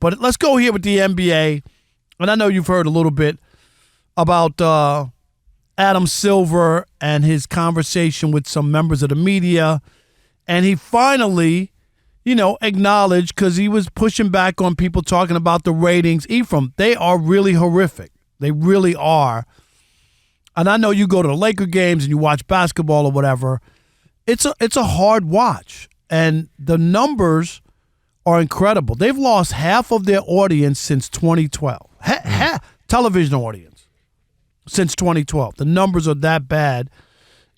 But let's go here with the NBA. And I know you've heard a little bit about Adam Silver and his conversation with some members of the media. And he finally, acknowledged, because he was pushing back on people talking about the ratings. Ephraim, they are really horrific. They really are. And I know you go to the Laker games and you watch basketball or whatever. It's a hard watch. And the numbers are incredible. They've lost half of their audience since 2012. Television audience since 2012. The numbers are that bad.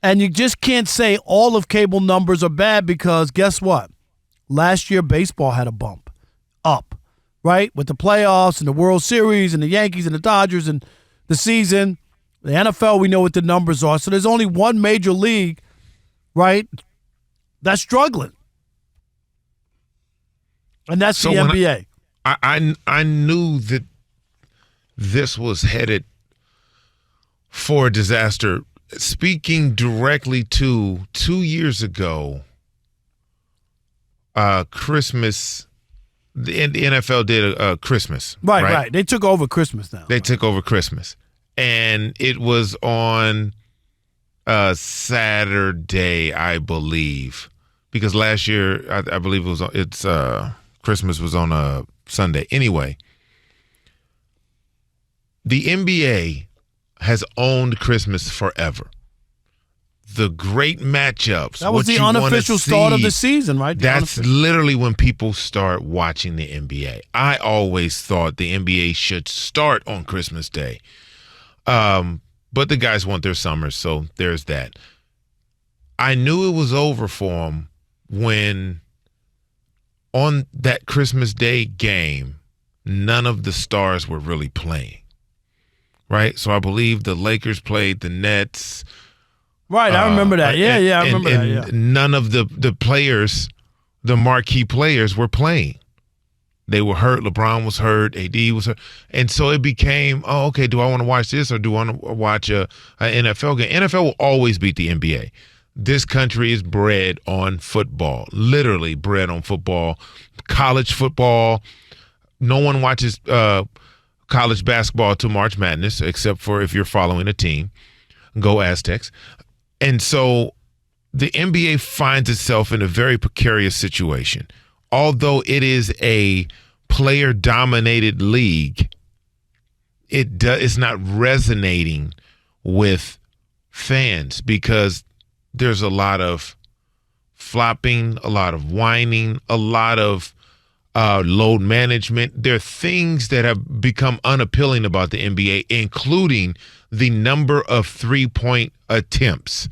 And you just can't say all of cable numbers are bad, because guess what? Last year, baseball had a bump up, right? With the playoffs and the World Series and the Yankees and the Dodgers and the season. The NFL, we know what the numbers are. So there's only one major league, right, that's struggling. And that's the NBA. I knew that this was headed for a disaster. Speaking directly to 2 years ago, Christmas, the NFL did a Christmas. Right. They took over Christmas now. They took over Christmas. And it was on Saturday, I believe. Because last year, I believe Christmas was on a Sunday. Anyway, the NBA has owned Christmas forever. The great matchups. That was the unofficial start of the season, right? That's literally when people start watching the NBA. I always thought the NBA should start on Christmas Day. But the guys want their summers, so there's that. I knew it was over for them when on that Christmas Day game, none of the stars were really playing. Right? So I believe the Lakers played the Nets. Right, I remember that. I remember that. Yeah. None of the players, the marquee players, were playing. They were hurt. LeBron was hurt. AD was hurt. And so it became, okay, do I want to watch this or do I want to watch an NFL game? NFL will always beat the NBA. This country is bred on football, literally bred on football. College football, no one watches college basketball to March Madness, except for if you're following a team. Go Aztecs. And so the NBA finds itself in a very precarious situation. Although it is a player-dominated league, it's not resonating with fans because there's a lot of flopping, a lot of whining, a lot of load management. There are things that have become unappealing about the NBA, including the number of three-point attempts.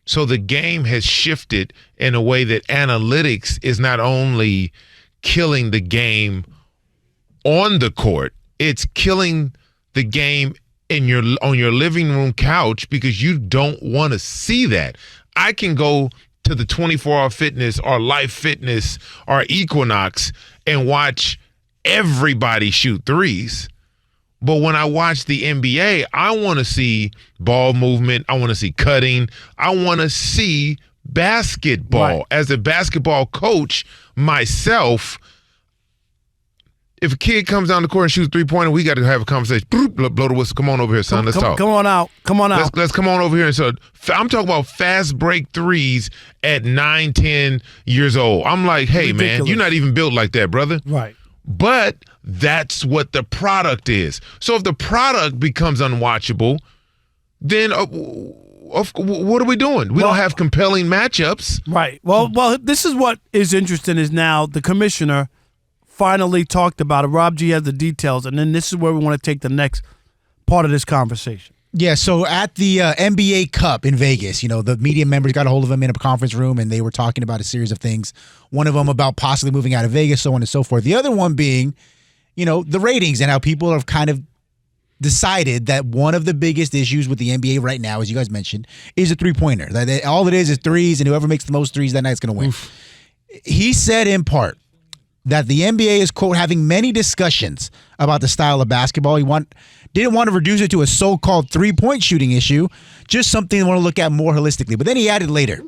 So the game has shifted in a way that analytics is not only killing the game on the court, it's killing the game on your living room couch because you don't want to see that. I can go to the 24-hour fitness or Life Fitness or Equinox and watch everybody shoot threes. But when I watch the NBA, I want to see ball movement. I want to see cutting. I want to see basketball. Right. As a basketball coach myself, if a kid comes down the court and shoots three-pointer, we got to have a conversation. Blow the whistle. Come on over here, son. Let's talk. Come on out. Let's come on over here. And so I'm talking about fast break threes at 9, 10 years old. I'm like, hey, ridiculous. Man, you're not even built like that, brother. Right. But that's what the product is. So if the product becomes unwatchable, then what are we doing? We don't have compelling matchups. Right. Well, this is what is interesting is now the commissioner finally talked about it. Rob G has the details, and then this is where we want to take the next part of this conversation. Yeah, so at the NBA Cup in Vegas, the media members got a hold of him in a conference room, and they were talking about a series of things. One of them about possibly moving out of Vegas, so on and so forth. The other one being, the ratings and how people have kind of decided that one of the biggest issues with the NBA right now, as you guys mentioned, is a three-pointer. All it is threes, and whoever makes the most threes that night's going to win. Oof. He said in part that the NBA is, quote, having many discussions about the style of basketball. He didn't want to reduce it to a so-called three-point shooting issue, just something they want to look at more holistically. But then he added later,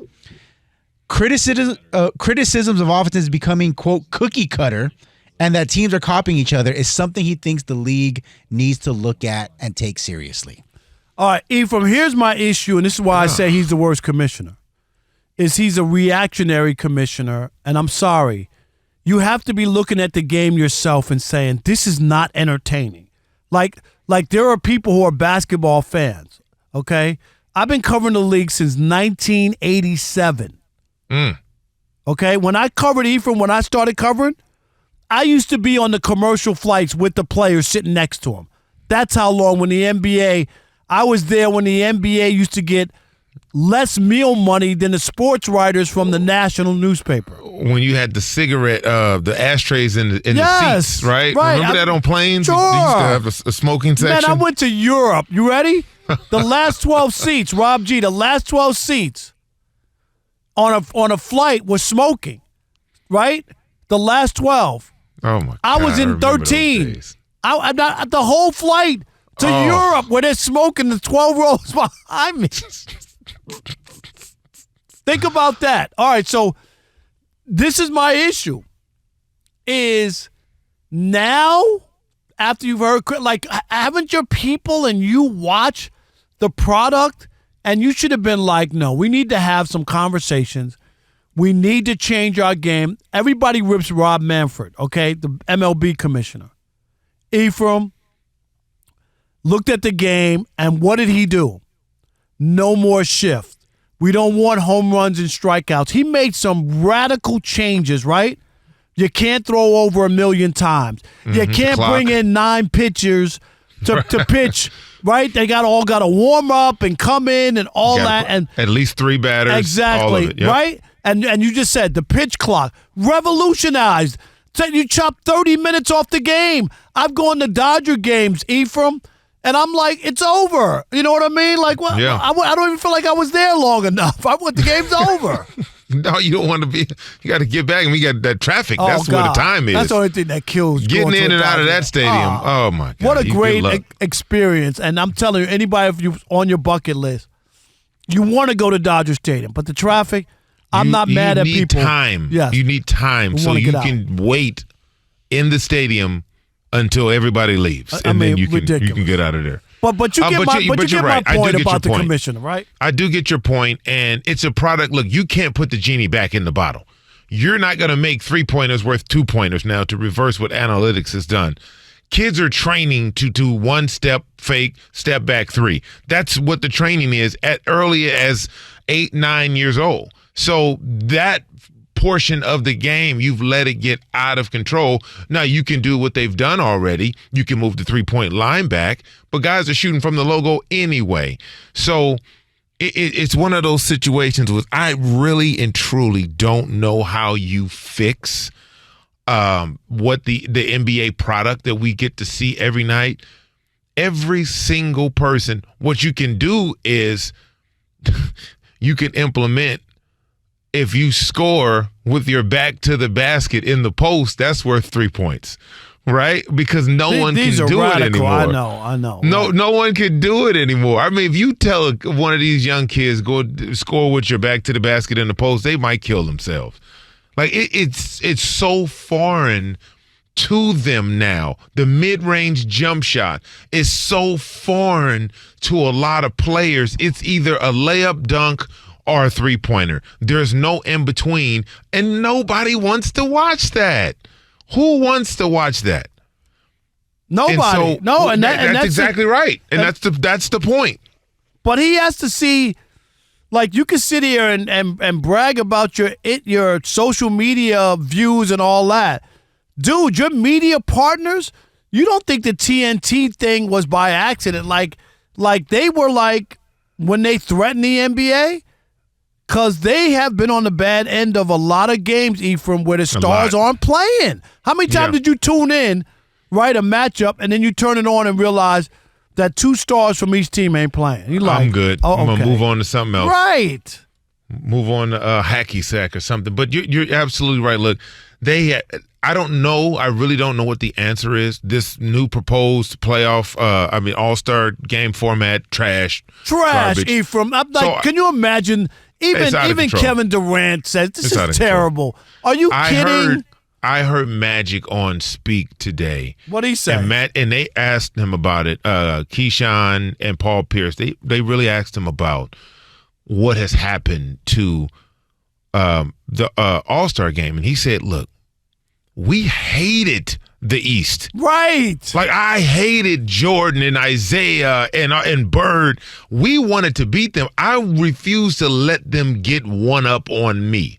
criticisms of offense becoming, quote, cookie cutter and that teams are copying each other is something he thinks the league needs to look at and take seriously. All right, Ephraim, here's my issue, and this is why I say he's the worst commissioner, is he's a reactionary commissioner, and I'm sorry. You have to be looking at the game yourself and saying, this is not entertaining. Like there are people who are basketball fans, okay? I've been covering the league since 1987. Okay? When I covered Ephraim, when I started covering, I used to be on the commercial flights with the players sitting next to him. That's how long when the NBA, I was there when the NBA used to get less meal money than the sports writers from the national newspaper. When you had the cigarette, the ashtrays in the Yes, seats, right? right. Remember that on planes? Sure. They used to have a smoking section. Man, I went to Europe. You ready? The last 12 seats, Rob G, the last 12 seats on a flight was smoking, right? The last 12. Oh, my God. I was in remember 13. those days. I'm not, the whole flight to Europe where they're smoking the 12 rows behind me. Think about that. All right, so this is my issue. Is now, after you've heard, like, haven't your people and you watch the product, and you should have been like, no, we need to have some conversations. We need to change our game. Everybody rips Rob Manfred, okay, the MLB commissioner. Ephraim looked at the game, and what did he do? No more shift. We don't want home runs and strikeouts. He made some radical changes, right? You can't throw over 1 million times. You can't bring in 9 pitchers to pitch, right? They all got to warm up and come in and all that. And at least 3 batters. exactly, all of it, yep. right? And you just said the pitch clock revolutionized. Said you chopped 30 minutes off the game. I've gone to Dodger games, Ephraim, and I'm like, it's over. You know what I mean? Like, well, Yeah. I don't even feel like I was there long enough. The game's over. No, you don't want to be. You got to get back, and we got that traffic. Oh, That's where the God. time is. That's the only thing that kills. Getting going to in a and out of Dodger that game. stadium. Oh, my God. What a You great good luck. experience. And I'm telling you, anybody, if you on your bucket list, you want to go to Dodger Stadium. But the traffic, I'm not mad at people. You need time. Yes. You need time so wanna you get out. can wait in the stadium until everybody leaves. I And mean, then you ridiculous. can get out of there. But you get but my, you- but but you you're get right. my I do point get your about the point. commissioner, right? I do get your point, and it's a product. Look, you can't put the genie back in the bottle. You're not going to make 3-pointers worth 2-pointers now to reverse what analytics has done. Kids are training to do 1 step fake, step back 3. That's what the training is at early as 8, 9 years old. So that portion of the game, you've let it get out of control. Now you can do what they've done already. You can move the 3-point line back, but guys are shooting from the logo anyway. So it's one of those situations where I really and truly don't know how you fix what the NBA product that we get to see every night. Every single person, what you can do is you can implement, if you score with your back to the basket in the post, that's worth 3 points, right? Because no one can These are do radical. it anymore. I know. No one can do it anymore. I mean, if you tell one of these young kids go score with your back to the basket in the post, they might kill themselves. Like it's so foreign to them now. The mid-range jump shot is so foreign to a lot of players. It's either a layup, dunk, or a 3-pointer. There's no in between, and nobody wants to watch that. Who wants to watch that? Nobody. That's exactly right. And that's the point. But he has to see, like, you can sit here and brag about your social media views and all that. Dude, your media partners, you don't think the TNT thing was by accident. Like they were like, when they threatened the NBA, because they have been on the bad end of a lot of games, Ephraim, where the stars aren't playing. How many times did you tune in, write a matchup, and then you turn it on and realize that 2 stars from each team ain't playing? You're like, I'm good. Oh, I'm going to okay. move on to something else. Right. Move on to hacky sack or something. But you're absolutely right. Look, I don't know. I really don't know what the answer is. This new proposed playoff, all-star game format, trash, garbage. Ephraim. I'm like, can you imagine? Even control. Kevin Durant says this It's out is of control. terrible. Are you kidding? I heard Magic on Speak today. What did he say? And they asked him about it. Keyshawn and Paul Pierce, they really asked him about what has happened to the All-Star game. And he said, look, we hated the East. Right. Like, I hated Jordan and Isaiah and Bird. We wanted to beat them. I refused to let them get one up on me.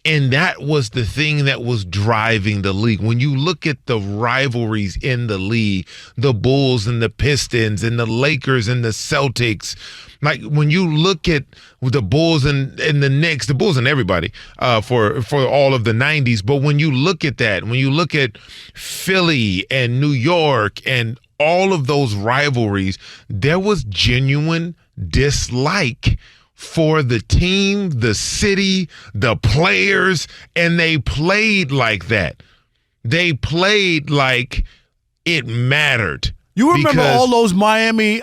And that was the thing that was driving the league. When you look at the rivalries in the league, the Bulls and the Pistons and the Lakers and the Celtics, like when you look at the Bulls and the Knicks, the Bulls and everybody for all of the 90s. But when you look at that, when you look at Philly and New York and all of those rivalries, there was genuine dislike for the team, the city, the players, and they played like that. They played like it mattered. You remember all those Miami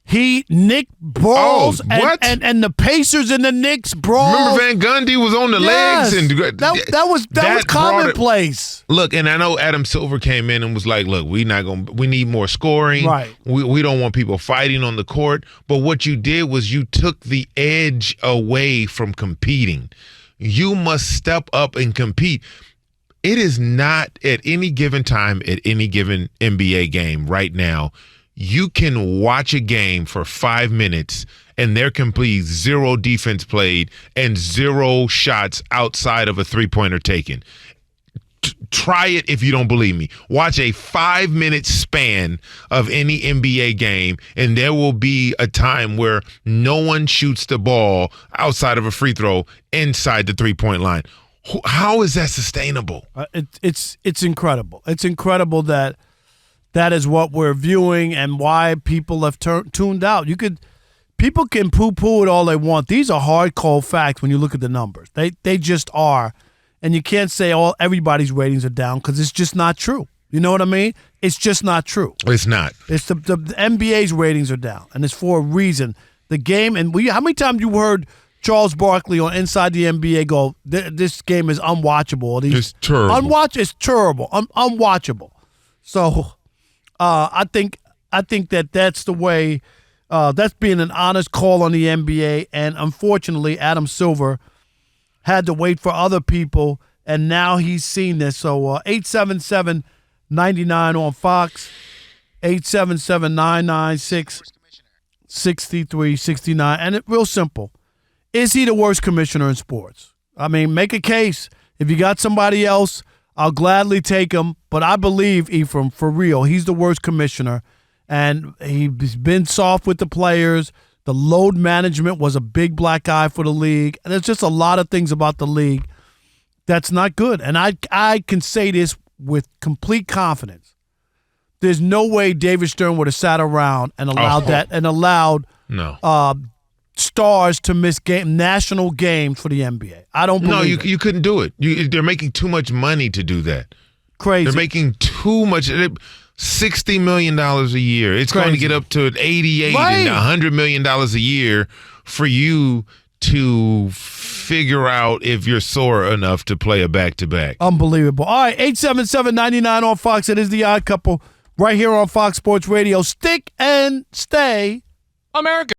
Heat, Knick brawls, and the Pacers and the Knicks brawls. Remember Van Gundy was on the legs, and that was commonplace. Look, and I know Adam Silver came in and was like, "Look, we need more scoring. Right. We don't want people fighting on the court." But what you did was you took the edge away from competing. You must step up and compete. It is not at any given time at any given NBA game right now. You can watch a game for 5 minutes and there can be 0 defense played and 0 shots outside of a three-pointer taken. Try it if you don't believe me. Watch a 5-minute span of any NBA game, and there will be a time where no one shoots the ball outside of a free throw inside the three-point line. How is that sustainable? It's incredible. It's incredible that is what we're viewing and why people have tuned out. People can poo-poo it all they want. These are hard, cold facts when you look at the numbers. They just are. And you can't say everybody's ratings are down because it's just not true. You know what I mean? It's just not true. It's not. It's the NBA's ratings are down, and it's for a reason. The game, and how many times you heard Charles Barkley on Inside the NBA go, this game is unwatchable. It's terrible. It's terrible. Unwatchable. So I think that's the way. That's being an honest call on the NBA, and unfortunately, Adam Silver had to wait for other people, and now he's seen this. So 877-99 on Fox, 877-996-6369, and it's real simple. Is he the worst commissioner in sports? I mean, make a case. If you got somebody else, I'll gladly take him, but I believe, Ephraim, for real, he's the worst commissioner, and he's been soft with the players. The load management was a big black eye for the league. And there's just a lot of things about the league that's not good. And I can say this with complete confidence. There's no way David Stern would have sat around and allowed stars to miss national games for the NBA. I don't believe you couldn't do it. They're making too much money to do that. Crazy. They're making too much. $60 million a year. It's Crazy. going to get up to $88 and $100 million a year for you to figure out if you're sore enough to play a back-to-back. Unbelievable. All right, 877-99 on Fox. It is The Odd Couple right here on Fox Sports Radio. Stick and stay America.